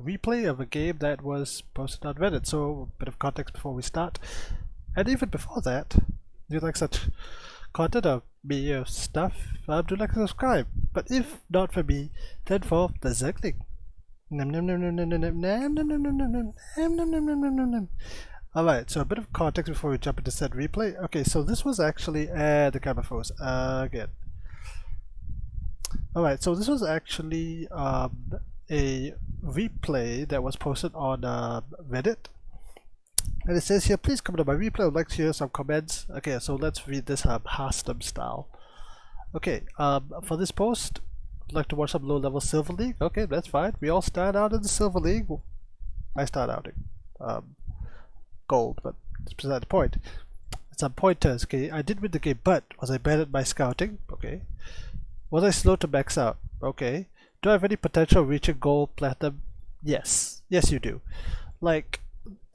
replay of a game that was posted on Reddit. So a bit of context before we start. And even before that, if you like such content of me or stuff, do like and subscribe. But if not for me, then for the Zergling. Alright, so a bit of context before we jump into said replay. Okay, so this was actually the camera froze again. Alright, so this was actually a replay that was posted on Reddit. And it says here, please comment on my replay. I would like to hear some comments. Okay, so let's read this Hastem style. Okay, for this post, I'd like to watch some low-level Silver League. Okay, that's fine. We all start out in the Silver League. I start out in gold, but that's beside the point. Some pointers. Okay, I did win the game, but was I bad at my scouting? Okay. Was I slow to max out? Okay. Do I have any potential of reaching gold, platinum? Yes. Yes, you do. Like,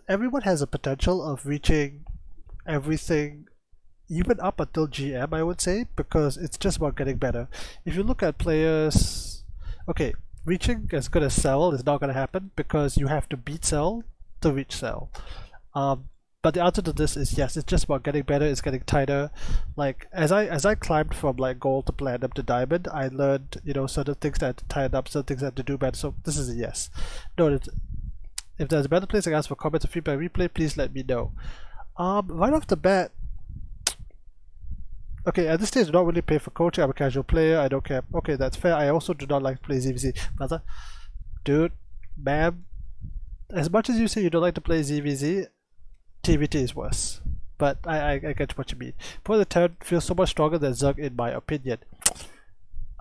everyone has a potential of reaching everything, even up until GM, I would say, because it's just about getting better. If you look at players, okay, reaching as good as Cell is not going to happen because you have to beat Cell to reach Cell. But the answer to this is yes, it's just about getting better, it's getting tighter. Like as I climbed from like gold to platinum to diamond, I learned, you know, certain things that I had to tighten up, certain things I had to do better. So this is a yes. No, if there's a better place I ask for comments or feedback replay, please let me know. Right off the bat, okay, at this stage I don't really pay for coaching, I'm a casual player, I don't care. Okay, that's fair. I also do not like to play ZVZ. Brother, dude, ma'am, as much as you say you don't like to play ZVZ, TVT is worse, but I get what you mean. For the turn feels so much stronger than Zerg in my opinion.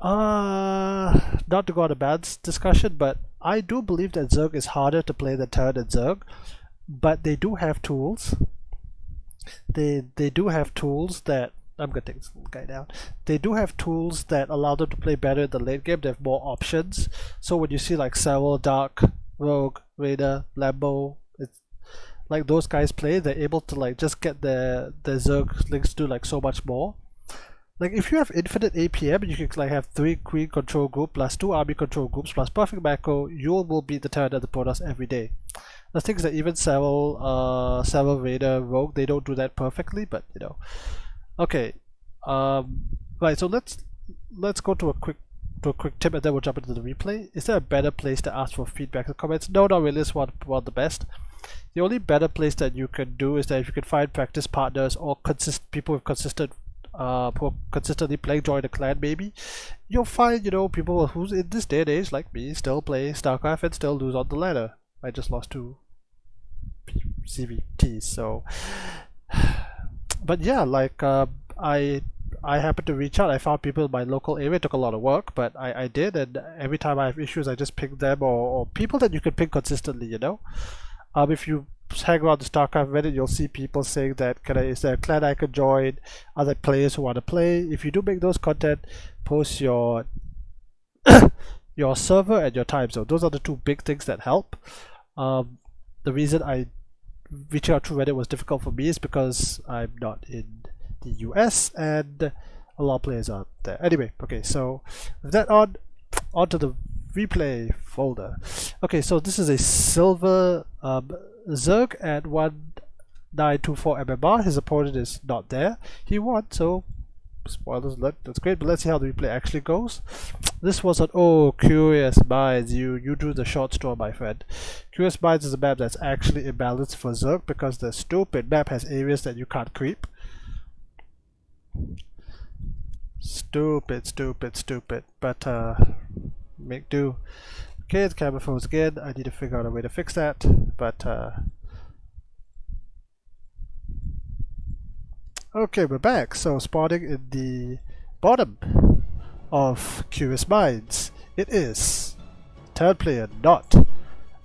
Not to go on a bad discussion, but I do believe that Zerg is harder to play than Turn and Zerg, but they do have tools. They do have tools that I'm gonna take this little guy down. They do have tools that allow them to play better in the late game. They have more options. So when you see like Cell, Dark, Rogue, Raider, Lambo, like those guys play, they're able to like just get the Zerg links to do like so much more. Like if you have infinite APM, you can like have 3 Queen control group plus 2 army control groups plus perfect macro, you will beat the turn at the Protoss every day. The thing is that even Cell, Raider, Rogue, they don't do that perfectly, but you know. Okay. Right, so let's go to a quick tip and then we'll jump into the replay. Is there a better place to ask for feedback and comments? No, not really. It's one of the best. The only better place that you can do is that if you can find practice partners or people with consistent who are consistently playing, join a clan maybe, you'll find, you know, people who's in this day and age like me still play Starcraft and still lose on the ladder. I just lost to CVTs, so but yeah, like I happened to reach out. I found people in my local area. It took a lot of work, but I did, and every time I have issues I just ping them or people that you can ping consistently, you know. If you hang around the Starcraft Reddit, you'll see people saying that is there a clan I could join, other players who want to play. If you do make those content, post your your server and your time zone. Those are the 2 big things that help. The reason reaching out through Reddit was difficult for me is because I'm not in the US and a lot of players are there. Anyway, okay, so with that on to the replay folder. Okay, so this is a silver Zerg at 1924 MMR. His opponent is not there. He won, so spoilers alert, that's great, but let's see how the replay actually goes. This was on Curious Minds. You drew the short straw, my friend. Curious Minds is a map that's actually imbalanced for Zerg because the stupid map has areas that you can't creep. Stupid, but make do. Okay, the camera froze again. I need to figure out a way to fix that, but okay, we're back. So spawning in the bottom of Curious Minds, it is third player Not,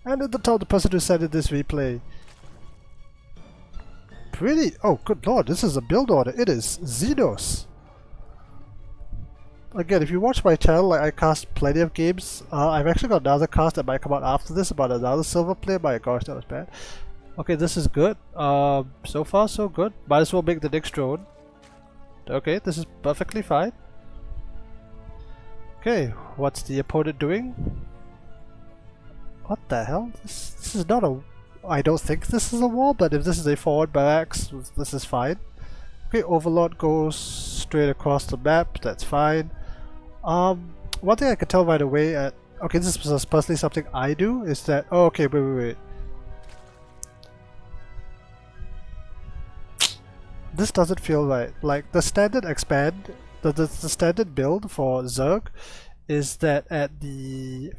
and at the top the person who sent in this replay. Oh good lord, this is a build order. It is Xenos. Again, if you watch my channel, I cast plenty of games. I've actually got another cast that might come out after this about another silver player. My gosh, that was bad. Okay, this is good. So far so good. Might as well make the next drone. Okay, this is perfectly fine. Okay, what's the opponent doing? What the hell? This is not a... I don't think this is a wall, but if this is a forward barracks, this is fine. Okay, Overlord goes straight across the map, that's fine. One thing I can tell right away at... Okay, this is personally something I do, is that... Oh, okay, wait. This doesn't feel right. Like, the standard expand, the standard build for Zerg is that at the...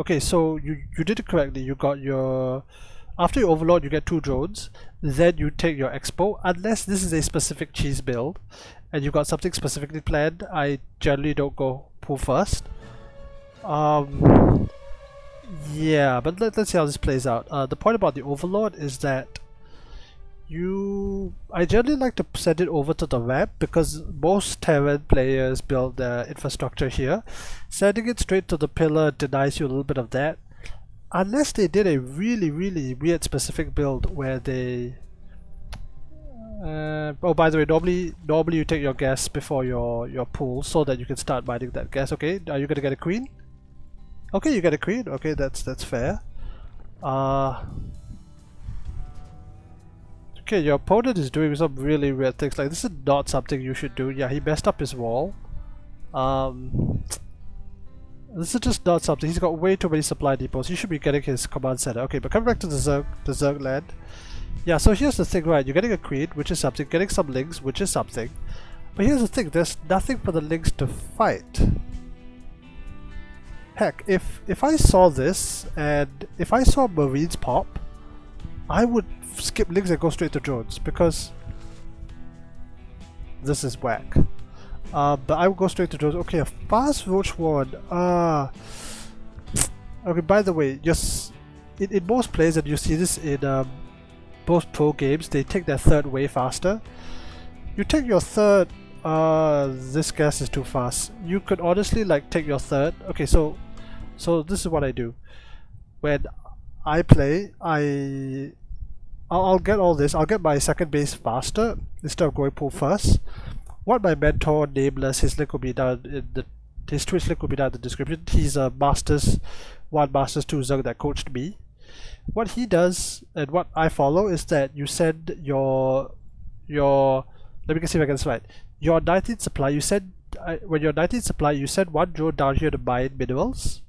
Okay, so you did it correctly. You got your... After you overload, you get 2 drones. Then you take your expo. Unless this is a specific cheese build and you got something specifically planned, I generally don't go pull first. Yeah, but let's see how this plays out. The point about the overlord is that I generally like to send it over to the ramp because most Terran players build their infrastructure here. Sending it straight to the pillar denies you a little bit of that. Unless they did a really weird specific build where they... oh, by the way, normally you take your gas before your pool so that you can start mining that gas. Okay, are you gonna get a queen? Okay, you get a queen. Okay, that's fair. Okay, your opponent is doing some really weird things. Like, this is not something you should do. Yeah, he messed up his wall. This is just not something. He's got way too many supply depots. He should be getting his command center. Okay, but coming back to the Zerg land. Yeah, so here's the thing, right? You're getting a queen, which is something. Getting some links, which is something. But here's the thing. There's nothing for the links to fight. Heck, if I saw this, and if I saw Marines pop, I would skip links and go straight to drones, because this is whack. But I will go straight to drones. Okay, a fast roach ward. Okay, by the way, just in most plays, and you see this in most pro games, they take their third way faster. You take your third. This gas is too fast. You could honestly like take your third. Okay, so this is what I do. When I play, I'll get all this. I'll get my second base faster instead of going pull first. What my mentor, Nameless, his link will be down in the... His Twitch link will be down in the description. He's a Masters 1, Masters 2 Zerg that coached me. What he does, and what I follow, is that you send your... Let me see if I can slide. Your 19th supply, you send... when you're 19th supply, you send 1 drone down here to mine minerals.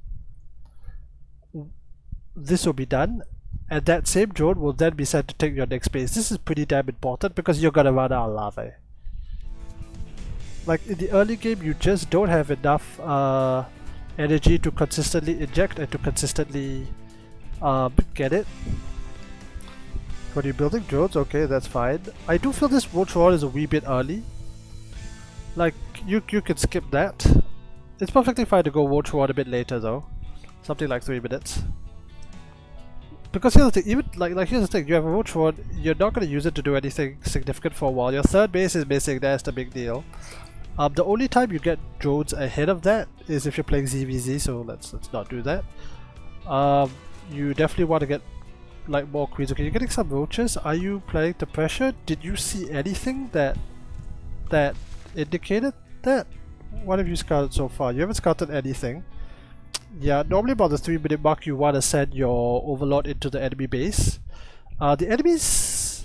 This will be done. And that same drone will then be sent to take your next base. This is pretty damn important because you're gonna run out of lava. Like in the early game, you just don't have enough energy to consistently inject and to consistently get it. When you're building drones, okay, that's fine. I do feel this roach rod is a wee bit early. Like you can skip that. It's perfectly fine to go roach rod a bit later though, something like 3 minutes. Because here's the thing, even like here's the thing, you have a roach rod, you're not going to use it to do anything significant for a while. Your third base is missing, that's the big deal. The only time you get drones ahead of that is if you're playing ZVZ, so let's not do that. You definitely want to get like more queens. Okay, you're getting some roaches. Are you planning to pressure? Did you see anything that indicated that? What have you scouted so far? You haven't scouted anything. Yeah, normally about the 3-minute mark you want to send your overlord into the enemy base. The enemies...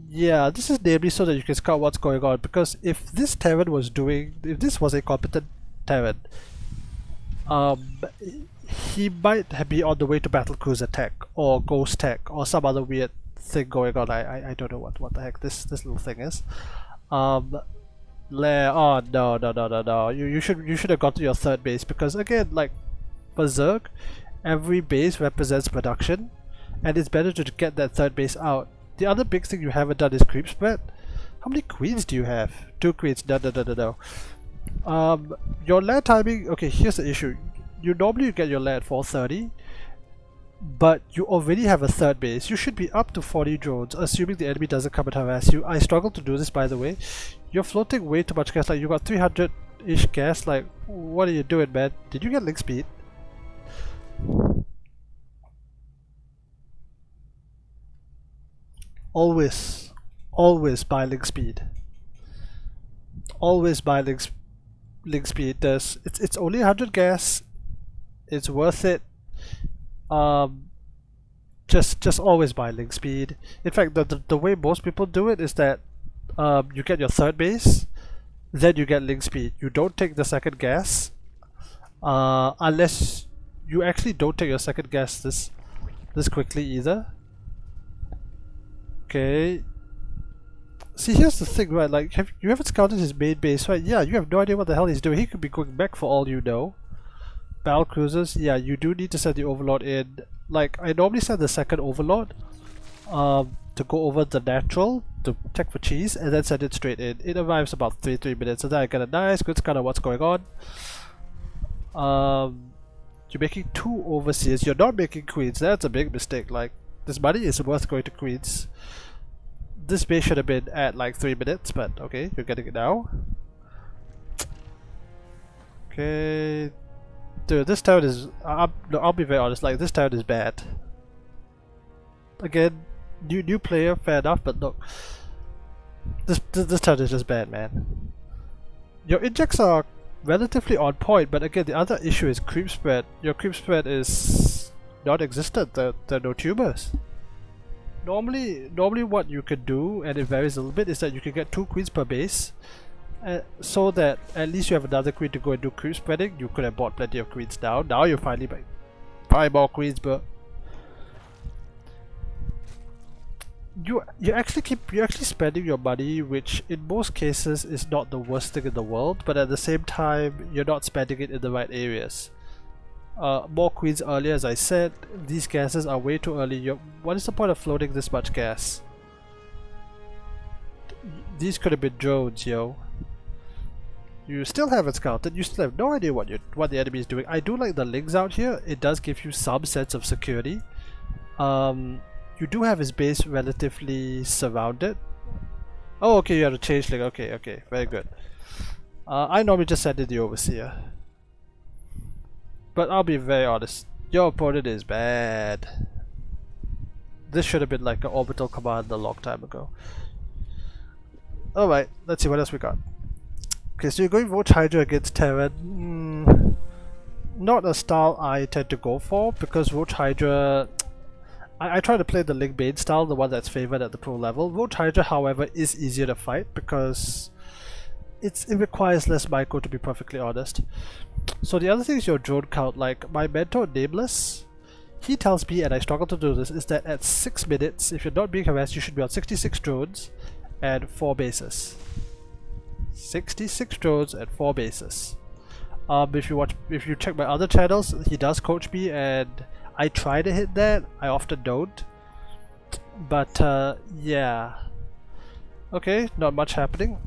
Yeah, this is namely so that you can scout what's going on, because if this Terran was doing... If this was a competent Terran, he might be on the way to battlecruiser tech, or ghost tech, or some other weird thing going on. I don't know what the heck this little thing is. Oh no. You should have got to your third base, because again, like for Zerg, every base represents production, and it's better to get that third base out. The other big thing you haven't done is creep spread. How many queens do you have? 2 queens. No. Your land timing. Okay, here's the issue. You normally get your land at 4:30, but you already have a third base. You should be up to 40 drones, assuming the enemy doesn't come and harass you. I struggle to do this, by the way. You're floating way too much gas. Like, you got 300-ish gas. Like, what are you doing, man? Did you get link speed? Always buy link speed. Always buy link speed. link speed. It's only 100 gas. It's worth it. Just always buy link speed. In fact, the way most people do it is that you get your third base, then you get link speed. You don't take the second gas unless you actually don't take your second gas this quickly either. Okay. See, here's the thing, right? Like, you haven't scouted his main base, right? Yeah, you have no idea what the hell he's doing. He could be going back for all you know. Battle cruisers, yeah, you do need to send the overlord in. Like, I normally send the second overlord to go over the natural, to check for cheese, and then send it straight in. It arrives about 3 minutes, and then I get a nice good scan of what's going on. You're making 2 overseers. You're not making queens. That's a big mistake. Like, this money is worth going to queens. This base should have been at like 3 minutes, but okay, you're getting it now. Okay. Dude, this town is... I'll be very honest, like, this town is bad. Again, new player, fair enough, but look. This town is just bad, man. Your injects are relatively on point, but again, the other issue is creep spread. Your creep spread is non-existent. There are no tumors. Normally what you could do, and it varies a little bit, is that you can get 2 queens per base, so that at least you have another queen to go and do creep spreading. You could have bought plenty of queens down. Now you're finally buying 5 more queens, but you're actually spending your money, which in most cases is not the worst thing in the world, but at the same time you're not spending it in the right areas. More queens earlier, as I said. These gases are way too early. What is the point of floating this much gas? These could have been drones, yo. You still haven't scouted. You still have no idea what the enemy is doing. I do like the links out here. It does give you some sense of security. You do have his base relatively surrounded. Oh, okay, you have a changeling. Okay, very good. I normally just send in the overseer. But I'll be very honest, your opponent is bad. This should have been like an orbital command a long time ago. Alright, let's see what else we got. Okay, so you're going Roach Hydra against Terran. Not a style I tend to go for, because Roach Hydra... I try to play the Link Bane style, the one that's favored at the pro level. Roach Hydra, however, is easier to fight because it requires less micro, to be perfectly honest. So the other thing is your drone count. Like, my mentor Nameless, he tells me, and I struggle to do this, is that at 6 minutes, if you're not being harassed, you should be on 66 drones and 4 bases. 66 drones and 4 bases. If you check my other channels, he does coach me, and I try to hit that. I often don't. But yeah. Okay, not much happening.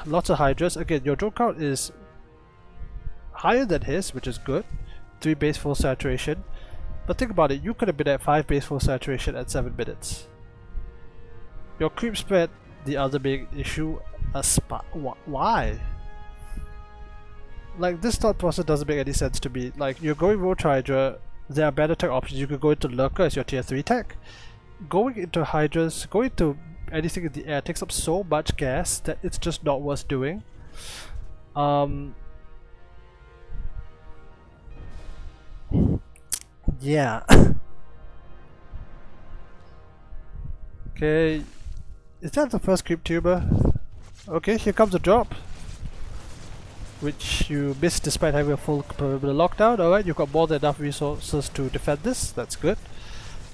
Lots of Hydras. Again, your drone count is higher than his, which is good. 3 base full saturation. But think about it, you could have been at 5 base full saturation at 7 minutes. Your creep spread, the other big issue, why? Like, this thought process doesn't make any sense to me. Like, you're going Roach Hydra, there are better tech options. You could go into Lurker as your tier 3 tech. Going into Hydras, going to anything in the air takes up so much gas that it's just not worth doing. Yeah. Okay, is that the first creep tuber? Okay, here comes a drop, which you missed despite having a full perimeter lockdown. Alright, you've got more than enough resources to defend this. That's good.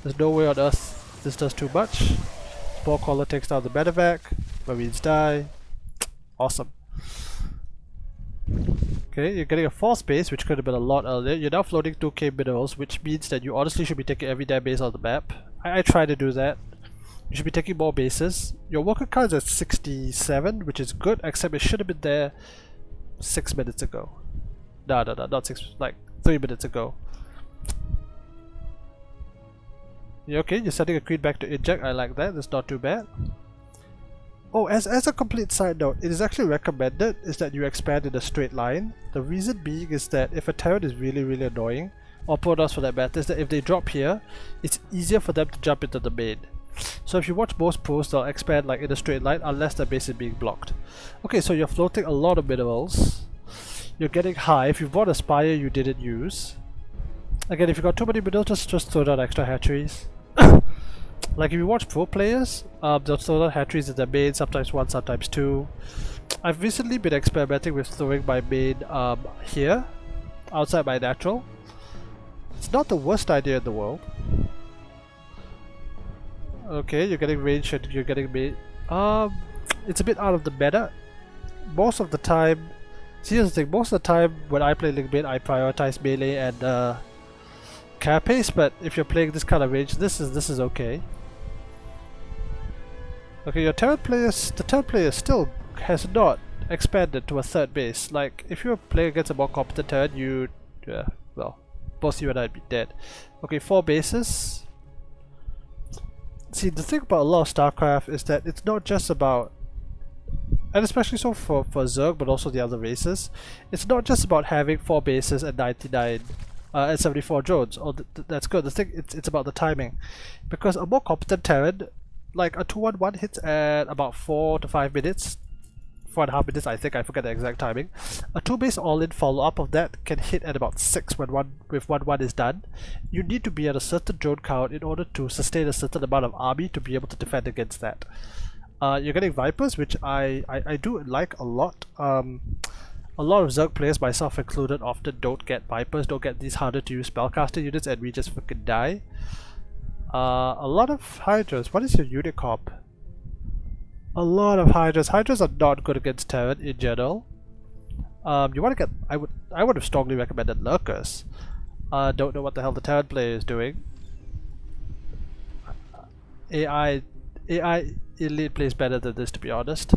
There's no way on earth this does too much. Ball Caller takes down the medevac. Marines die. Awesome. Okay, you're getting a false base, which could have been a lot earlier. You're now floating 2k minerals, which means that you honestly should be taking every damn base on the map. I try to do that. You should be taking more bases. Your worker count is at 67, which is good, except it should have been there 6 minutes ago. No, not 6, like 3 minutes ago. Yeah, okay, you're sending a queen back to inject. I like that. That's not too bad. Oh, as a complete side note, it is actually recommended is that you expand in a straight line. The reason being is that if a Terran is really annoying, or Protoss for that matter, is that if they drop here, it's easier for them to jump into the main. So if you watch most pros, they'll expand like in a straight line unless their base is being blocked. Okay, so you're floating a lot of minerals. You're getting high. If you bought a Spire you didn't use. Again, if you got too many middles, just throw down extra hatcheries. Like if you watch pro players, they'll throw down hatcheries in their main, sometimes one, sometimes two. I've recently been experimenting with throwing my main here, outside my natural. It's not the worst idea in the world. Okay, you're getting range and you're getting main. It's a bit out of the meta. Most of the time, see, here's the thing, most of the time when I play Link Main, I prioritize melee and carapace, but if you're playing this kind of range, this is okay. Okay, your Terran players, the Terran player still has not expanded to a third base. Like, if you're playing against a more competent Terran, you, well, both you and I'd be dead. Okay, 4 bases. See, the thing about a lot of Starcraft is that it's not just about, and especially so for Zerg, but also the other races, it's not just about having 4 bases and 99 and 74 drones. Oh, that's good. The thing, it's about the timing, because a more competent Terran, like a 2-1-1 hits at about 4 to 5 minutes, 4.5 minutes I think, I forget the exact timing. A 2-base all-in follow-up of that can hit at about 6 when 1-1 is done. You need to be at a certain drone count in order to sustain a certain amount of army to be able to defend against that. You're getting Vipers, which I do like a lot. A lot of Zerg players, myself included, often don't get Vipers, don't get these harder to use spellcaster units, and we just freaking die. A lot of Hydras. What is your unit comp? A lot of Hydras. Hydras are not good against Terran in general. You want to get... I would have strongly recommended Lurkers. Don't know what the hell the Terran player is doing. AI Elite plays better than this, to be honest.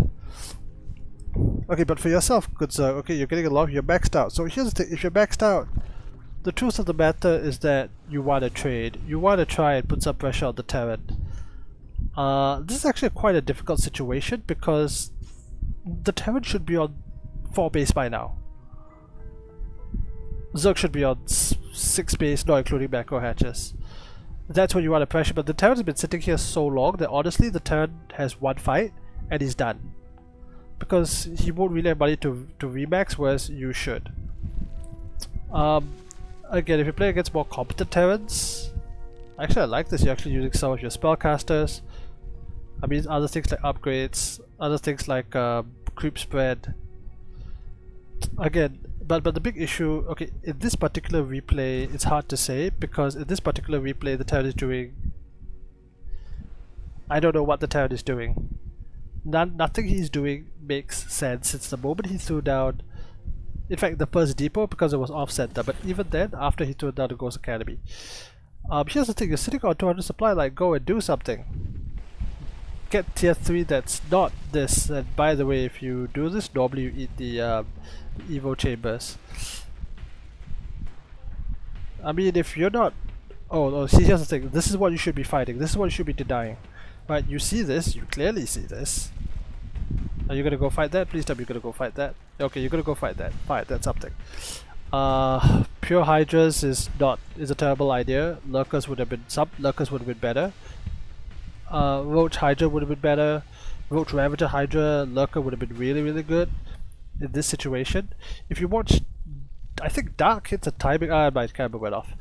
Okay, but for yourself, good sir, okay, you're getting a lot, you're maxed out. So here's the thing, if you're maxed out, the truth of the matter is that you want to trade. You want to try and put some pressure on the Terran. This is actually quite a difficult situation because the Terran should be on 4 base by now. Zerg should be on 6 base, not including macro hatches. That's when you want to pressure, but the Terran's been sitting here so long that honestly the Terran has 1 fight and he's done. Because he won't really have money to remax, whereas you should. Again, if you play against more competent Terrans, actually I like this, you're actually using some of your spellcasters. I mean other things like upgrades, other things like creep spread. Again, but the big issue, okay, in this particular replay, it's hard to say because in this particular replay the Terran is doing... I don't know what the Terran is doing. Nothing he's doing makes sense since the moment he threw down, in fact the first depot, because it was off center, but even then after he threw down the Ghost Academy. Here's the thing, you're sitting on 200 supply, like go and do something. Get tier 3 that's not this, and by the way if you do this normally you eat the Evo chambers. I mean if you're not... Oh, see here's the thing, this is what you should be fighting, this is what you should be denying. But you see this, you clearly see this. Are you gonna go fight that? Please tell me you're gonna go fight that. Okay, you're gonna go fight that. Fight, that's something. Pure Hydras is a terrible idea. Lurkers would have been better. Roach Hydra would have been better. Roach Ravager Hydra, Lurker would have been really good in this situation. If you watch, I think Dark hits a timing, my camera went off.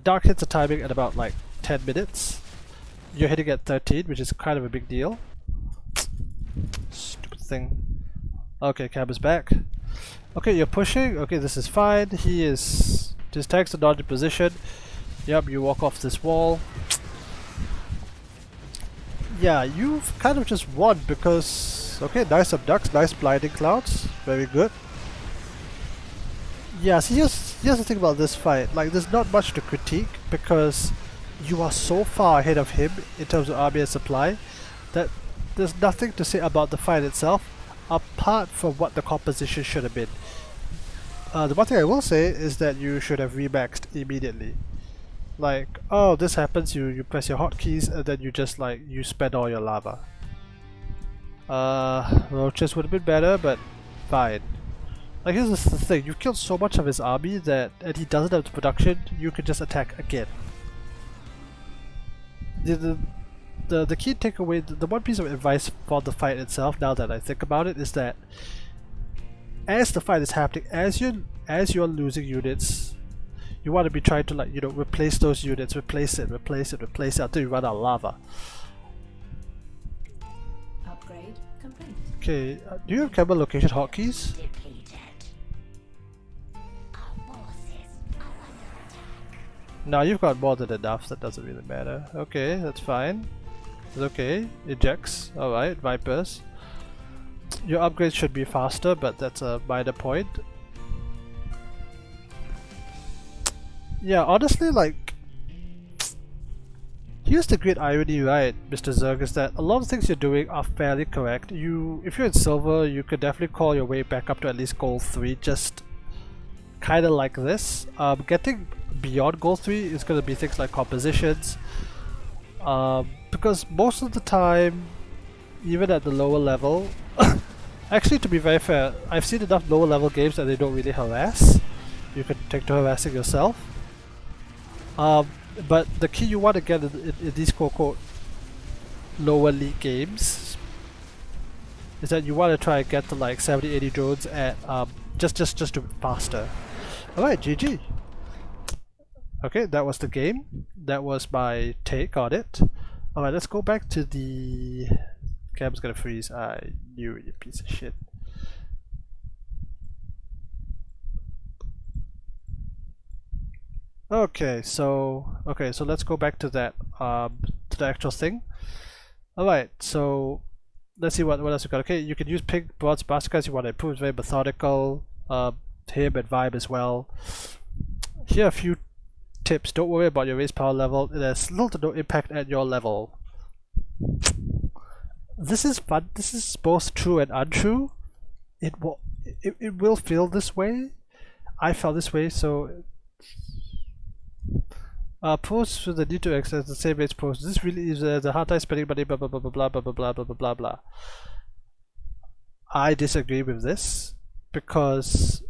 Dark hits a timing at about like 10 minutes. You're hitting at 13, which is kind of a big deal. Stupid thing. Okay, camera's back. Okay, you're pushing. Okay, this is fine. His tanks are not in position. Yep, you walk off this wall. Yeah, you've kind of just won because... Okay, nice abducts, nice blinding clouds. Very good. Yeah, see here's the thing about this fight. Like, there's not much to critique because you are so far ahead of him in terms of army and supply that there's nothing to say about the fight itself apart from what the composition should have been. The one thing I will say is that you should have remaxed immediately. Like, oh, this happens, you press your hotkeys and then you just like, you spend all your lava. Roaches would have been better, but fine. Like, here's the thing, you've killed so much of his army that, and he doesn't have the production, you can just attack again. The key takeaway, the one piece of advice for the fight itself, now that I think about it, is that as the fight is happening, as you're losing units, you want to be trying to, like, you know, replace those units, replace it until you run out of lava. Upgrade complete. Okay, do you have camera location hotkeys? No, you've got more than enough, so that doesn't really matter. Okay, that's fine. It's okay. Ejects. Alright, Vipers. Your upgrades should be faster, but that's a minor point. Yeah, honestly, like, here's the great irony, right, Mr. Zerg, is that a lot of things you're doing are fairly correct. If you're in silver, you could definitely call your way back up to at least gold 3, just kind of like this. Getting beyond gold 3 is going to be things like compositions, because most of the time, even at the lower level, actually, to be very fair, I've seen enough lower level games that they don't really harass. You can take to harassing yourself. But the key you want to get in these quote-unquote lower league games is that you want to try and get to like 70-80 drones at just to faster. Alright, GG. Okay, that was the game. That was my take on it. Alright, let's go back to the... Cam's gonna freeze. I knew it, you piece of shit. Okay, so let's go back to that to the actual thing. Alright, so let's see what else we got. Okay, you can use pink bronze baskets. You want to improve. It's very methodical. Him and vibe as well. Here are a few tips. Don't worry about your race power level. It has little to no impact at your level. This is fun. This is both true and untrue. It will feel this way. I felt this way, so pros with the need to access the same rates pros. This really is a hard time spending money, blah blah blah blah blah blah blah blah blah blah blah. I disagree with this because,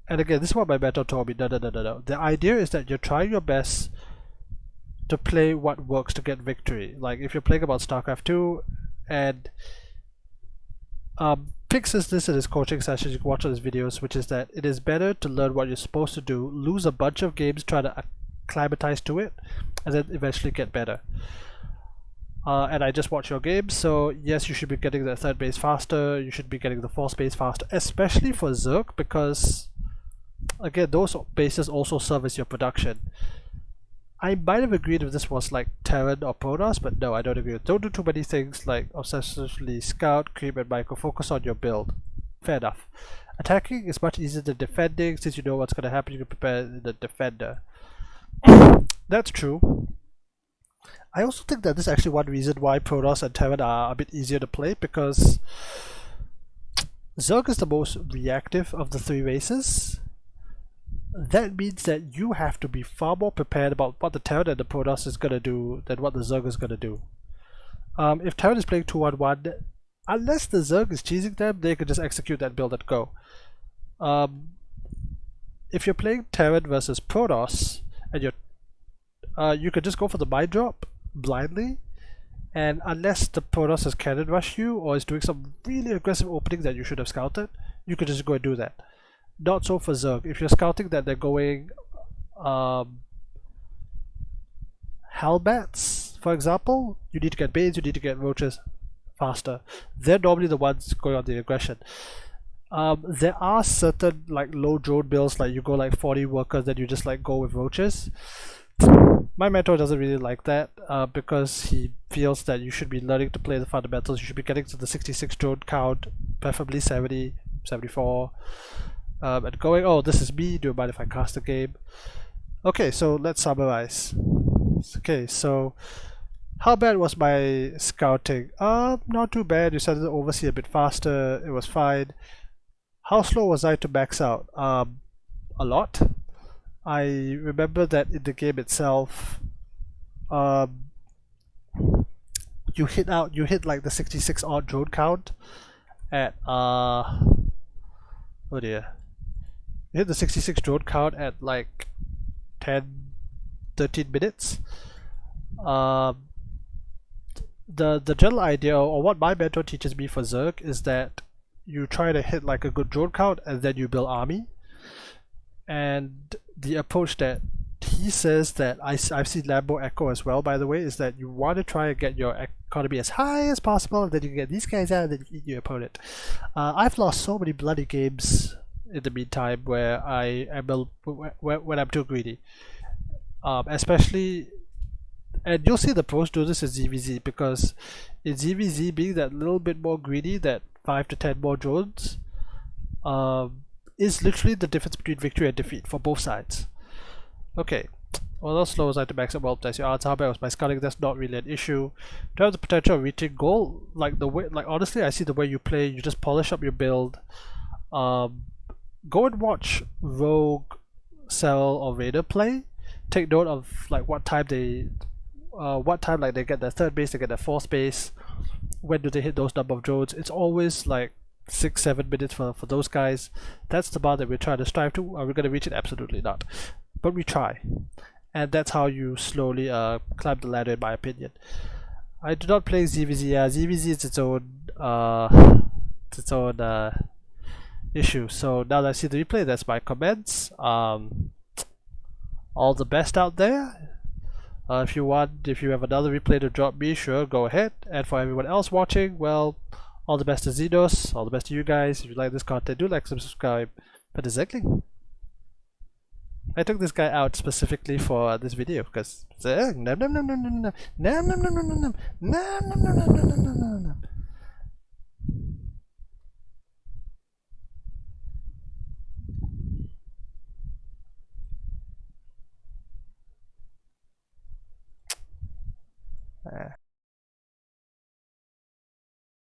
and again, this is what my mentor told me. No. The idea is that you're trying your best to play what works to get victory. Like if you're playing about Starcraft 2 and Pix says this in his coaching sessions, you can watch on his videos, which is that it is better to learn what you're supposed to do, lose a bunch of games, try to acclimatize to it, and then eventually get better. And I just watch your games, so yes, you should be getting the third base faster, you should be getting the fourth base faster, especially for Zerg, because again, those bases also serve as your production. I might have agreed if this was like Terran or Protoss, but no, I don't agree. Don't do too many things like obsessively scout, creep, and micro. Focus on your build. Fair enough. Attacking is much easier than defending. Since you know what's going to happen, you can prepare the defender. That's true. I also think that this is actually one reason why Protoss and Terran are a bit easier to play, because Zerg is the most reactive of the three races. That means that you have to be far more prepared about what the Terran and the Protoss is going to do than what the Zerg is going to do. If Terran is playing 2-1-1, unless the Zerg is cheesing them, they can just execute that build and go. If you're playing Terran versus Protoss, and you could just go for the mind drop blindly, and unless the Protoss has cannon rush you or is doing some really aggressive opening that you should have scouted, you could just go and do that. Not so for Zerg. If you're scouting that they're going Hellbats, for example, you need to get Banes, you need to get Roaches faster. They're normally the ones going on the aggression. There are certain like low drone builds, like you go like 40 workers, then you just like go with Roaches. My mentor doesn't really like that because he feels that you should be learning to play the fundamentals. You should be getting to the 66 drone count, preferably 70, 74. And going, oh, this is me, do you mind if I cast the game? Okay, so let's summarize. Okay, so how bad was my scouting? Not too bad. You said to oversee a bit faster, it was fine. How slow was I to max out? A lot. I remember that in the game itself, you hit like the 66 odd drone count at oh dear. You hit the 66 drone count at like 10-13 minutes. The general idea, or what my mentor teaches me for Zerg, is that you try to hit like a good drone count, and then you build army. And the approach that he says that I've seen Lambo echo as well, by the way, is that you want to try and get your economy as high as possible, and then you get these guys out, and then you eat your opponent. I've lost so many bloody games in the meantime where I am when I'm too greedy, especially. And you'll see the pros do this in ZVZ, because in ZVZ, being that little bit more greedy, that 5 to 10 more drones, is literally the difference between victory and defeat for both sides. Okay, although slow as I to max up multiplies your odds, how bad was my scouting? That's not really an issue. In terms of potential of reaching goal, like the way, like honestly, I see the way you play. You just polish up your build. Go and watch Rogue, Cell, or Raider play. Take note of like what time they like they get their third base, they get their fourth base. When do they hit those number of drones? It's always like 6-7 minutes for those guys. That's the bar that we're trying to strive to. Are we going to reach it? Absolutely not. But we try. And that's how you slowly climb the ladder, in my opinion. I do not play ZVZ. ZVZ is its own issue. So now that I see the replay, that's my comments. All the best out there. If you have another replay to drop me, sure, go ahead. And for everyone else watching, well, all the best to Xenos, all the best to you guys. If you like this content, do like, subscribe. But exactly, I took this guy out specifically for this video because